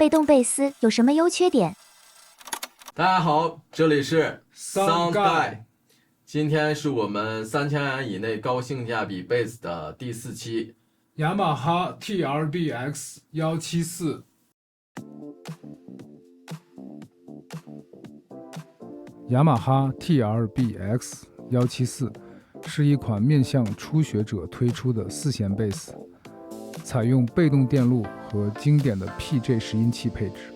被动贝斯有什么优缺点？大家好，这里是 Sound Guy 今天是我们3000元以内高性价比贝斯的第4期。雅马哈 TRBX 174。雅马哈 TRBX 174是一款面向初学者推出的4弦贝斯，采用被动电路和经典的 PJ 拾音器配置。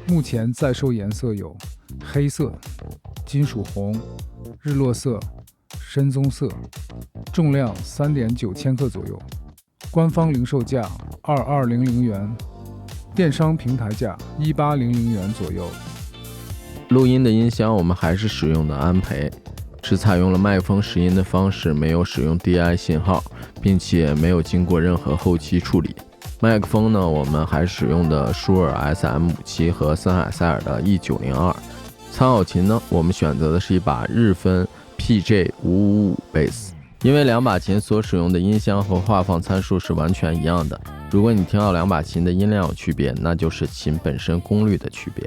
目前在售颜色有黑色、金属红、日落色、深棕色，重量3.9千克左右，官方零售价2200元，电商平台价1800元左右。录音的音箱我们还是使用的安培，只采用了麦克风拾音的方式，没有使用 DI 信号，并且没有经过任何后期处理。麦克风呢，我们还使用的舒尔 SM57和森海塞尔的 E902。参考琴呢，我们选择的是一把日分 PJ555贝斯，因为两把琴所使用的音箱和画放参数是完全一样的。如果你听到两把琴的音量有区别，那就是琴本身功率的区别。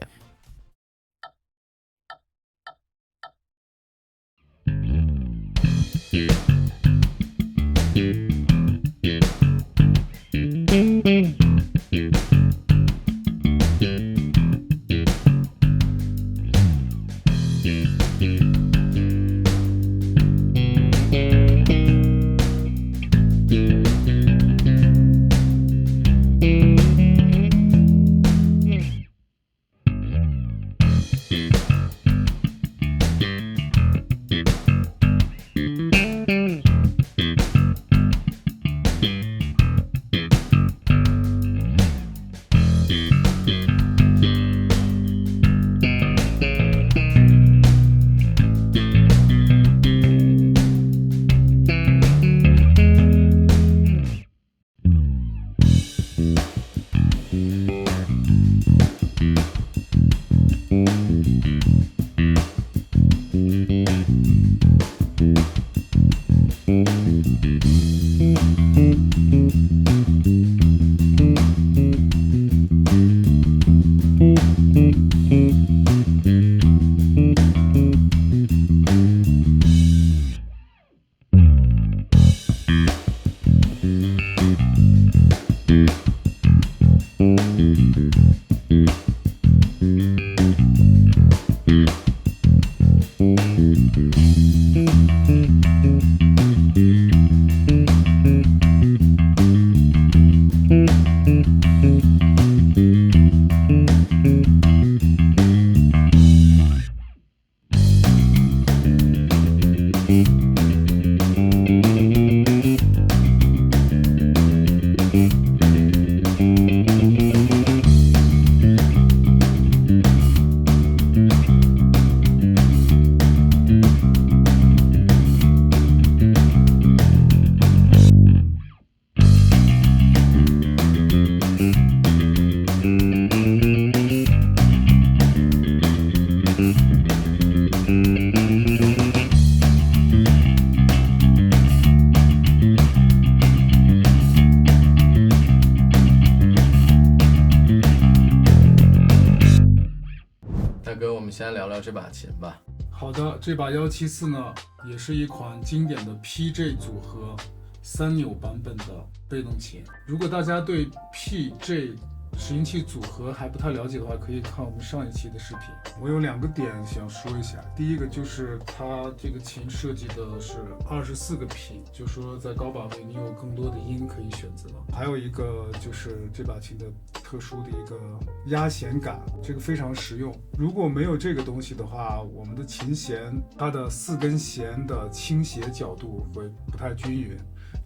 大哥，我们先聊聊这把琴吧。好的，这把174呢，也是一款经典的 PJ 组合3钮版本的被动琴。如果大家对 PJ 拾音器组合还不太了解的话，可以看我们上一期的视频。我有2个点想说一下，第一个就是它这个琴设计的是24个频，就说在高把位你有更多的音可以选择。还有一个就是这把琴的特殊的一个压弦感，这个非常实用。如果没有这个东西的话，我们的琴弦它的4根弦的倾斜角度会不太均匀，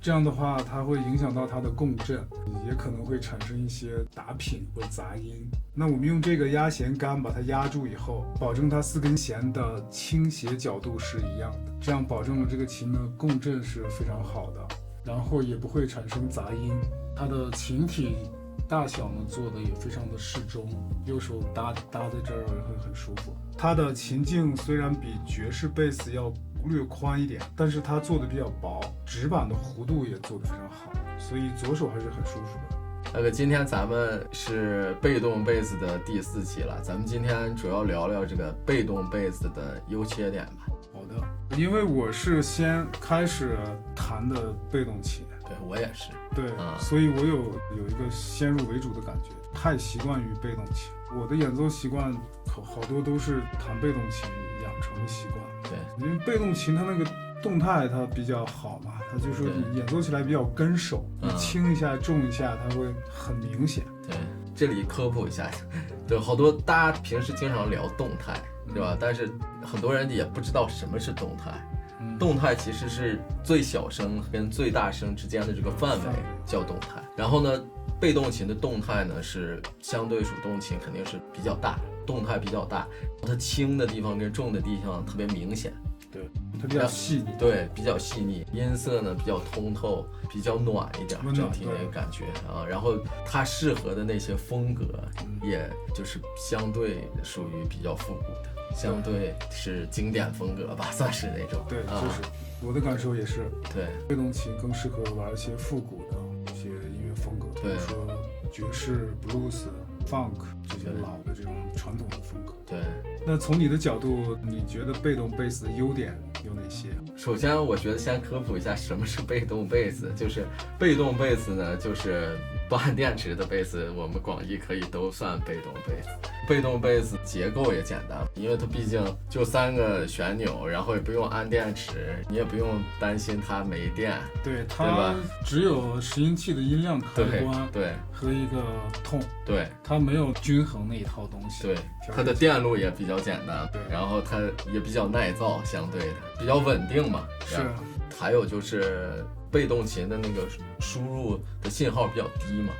这样的话它会影响到它的共振，也可能会产生一些打品或杂音。那我们用这个压弦杆把它压住以后，保证它4根弦的倾斜角度是一样的，这样保证了这个琴呢共振是非常好的，然后也不会产生杂音。它的琴体大小呢做的也非常的适中，右手搭在这儿也会很舒服。它的琴颈虽然比爵士贝斯要略宽一点，但是它做的比较薄，指板的弧度也做得非常好，所以左手还是很舒服的。今天咱们是被动贝斯的第4期了，咱们今天主要聊聊这个被动贝斯的优缺点吧。好的，因为我是先开始弹的被动琴，对我也是，对，所以我有一个先入为主的感觉，太习惯于被动琴。我的演奏习惯好多都是弹被动琴养成的习惯。对，因为被动琴它那个动态它比较好嘛，它就是你演奏起来比较跟手，你轻一下重一下它会很明显。对，这里科普一下，对，好多大家平时经常聊动态，对吧？但是很多人也不知道什么是动态。动态其实是最小声跟最大声之间的这个范围叫动态。然后呢，被动琴的动态呢是相对主动琴肯定是比较大，动态比较大，它轻的地方跟重的地方特别明显。对，它比较细腻。对，比较细腻，音色呢比较通透，比较暖一点，整体那个感觉啊。然后它适合的那些风格，也就是相对属于比较复古的，相对是经典风格吧，算是那种。对，就是我的感受也是。对，被动琴更适合玩一些复古的一些音乐风格，比如说爵士、blues、funk 这些老的这种传统的风格。对。那从你的角度，你觉得被动贝斯的优点有哪些？首先，我觉得先科普一下什么是被动贝斯。就是被动贝斯呢，就是不按电池的贝斯，我们广义可以都算被动贝斯。被动贝斯结构也简单，因为它毕竟就3个旋钮，然后也不用按电池，你也不用担心它没电。对，它只有拾音器的音量开关，对，和一个痛，对，它没有均衡那一套东西。对，它的电路也比较简单，然后它也比较耐造，相对的比较稳定嘛。是。还有就是被动琴的那个输入的信号比较低嘛。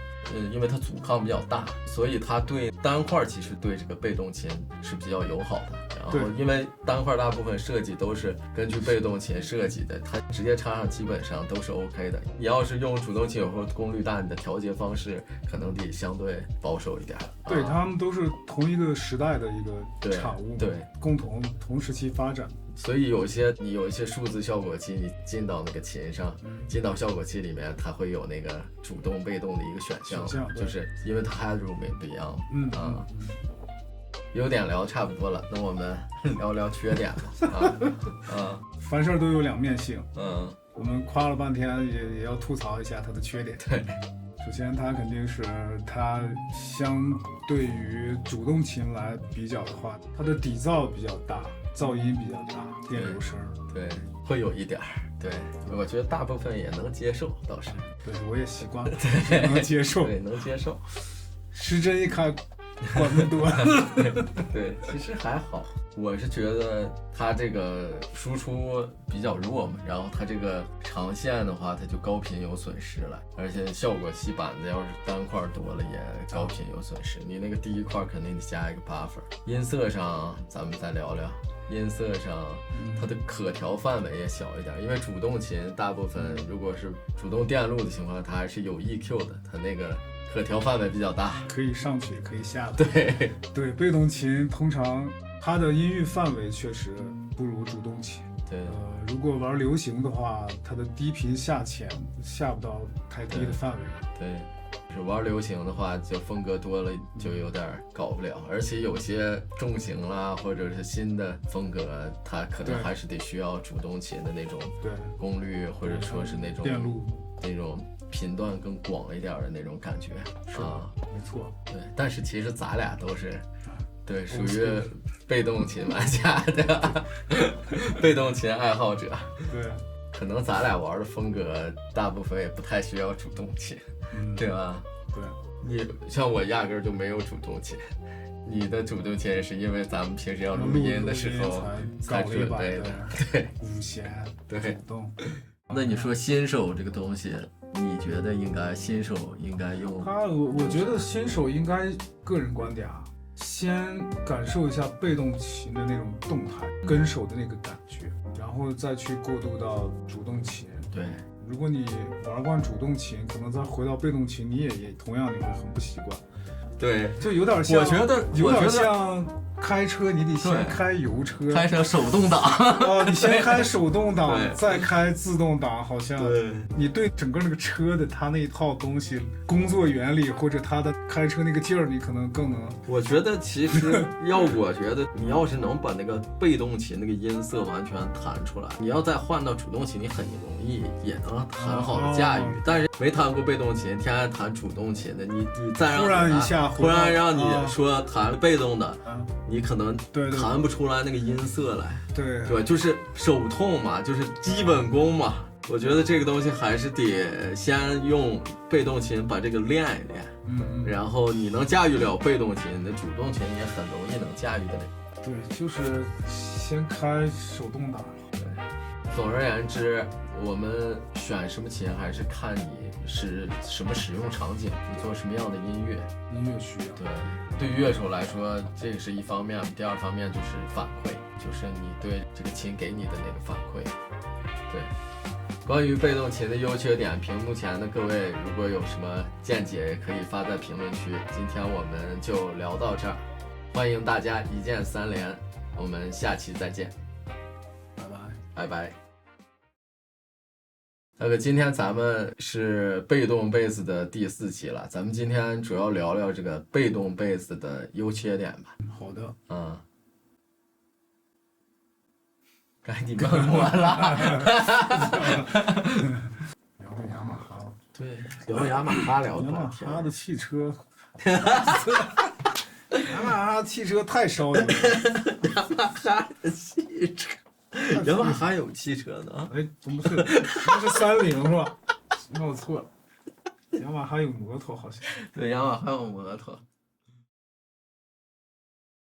因为它阻抗比较大，所以它对单块其实对这个被动琴是比较友好的。然后因为单块大部分设计都是根据被动琴设计的，它直接插上基本上都是 OK 的。你要是用主动琴或者功率大，你的调节方式可能得相对保守一点。对，他们都是同一个时代的一个产物，对，共同时期发展。所以你有一些数字效果器，你进到那个琴上，进到效果器里面，它会有那个主动被动的一个选项，就是因为它 headroom 也不一样。优点聊差不多了，那我们聊聊缺点吧。凡事都有两面性。我们夸了半天，也要吐槽一下它的缺点。对，首先它肯定是它相对于主动琴来比较的话，它的底噪比较大，噪音比较大，电流声。对，会有一点儿。对，我觉得大部分也能接受，倒是。对，我也习惯了，能接受。对，能接受。时针一看，管那么多。对，其实还好。我是觉得它这个输出比较弱嘛，然后它这个长线的话，它就高频有损失了，而且效果器板子要是单块多了也高频有损失。你那个第一块肯定得加一个 buffer。音色上咱们再聊聊。音色上，它的可调范围也小一点，因为主动琴大部分如果是主动电路的情况，它还是有 EQ 的，它那个可调范围比较大，可以上去也可以下来。对，被动琴通常它的音域范围确实不如主动琴。对，如果玩流行的话，它的低频下潜下不到太低的范围。对。就是玩流行的话，就风格多了就有点搞不了，而且有些重型啦，或者是新的风格，它可能还是得需要主动琴的那种功率，或者说是那种电路那种频段更广一点的那种感觉。没错。对，但是其实咱俩都是对属于被动琴玩家的被动琴爱好者。对，可能咱俩玩的风格大部分也不太需要主动琴。对吧？对，你像我压根儿就没有主动琴，你的主动琴是因为咱们平时要录音的时候才准备的。对，五弦，对，主动。那你说新手这个东西，你觉得新手应该用它？我觉得新手应该个人观点啊，先感受一下被动琴的那种动态，跟手的那个感觉，然后再去过渡到主动琴。对。如果你玩惯主动琴，可能再回到被动琴，你也同样你会很不习惯。对，就有点像，我觉得有点像开车你得先开油车，开成手动挡啊，你先开手动挡对，再开自动挡，好像对你对整个那个车的它那一套东西工作原理或者它的开车那个劲儿，你可能更能。我觉得其实我觉得你要是能把那个被动琴那个音色完全弹出来，你要再换到主动琴，你很容易也能很好的驾驭。但是没弹过被动琴，天天弹主动琴的，你再让忽然一下忽然让你说弹被动的，你可能对弹不出来那个音色来。对对，就是手痛嘛，就是基本功嘛。我觉得这个东西还是得先用被动琴把这个练一练，然后你能驾驭了被动琴，你的主动琴也很容易能驾驭得了。对，就是先开手动挡。对，总而言之，我们选什么琴还是看你是什么使用场景，你做什么样的音乐需要。对于乐手来说，这个是一方面，第二方面就是反馈，就是你对这个琴给你的那个反馈。对。关于被动琴的优缺点，屏幕前的各位如果有什么见解，也可以发在评论区。今天我们就聊到这儿，欢迎大家一键3连，我们下期再见，拜拜。今天咱们是被动贝斯的第4期了，咱们今天主要聊聊这个被动贝斯的优缺点吧。好的。该你们我了。聊个雅马哈。对，聊雅马哈聊的。雅马哈的汽车。雅马哈汽车太烧人了。雅马哈的汽车。雅马哈有汽车呢？哎，不是，那是30是吧？那我错了。雅马哈有摩托好像。对，雅马哈有摩托。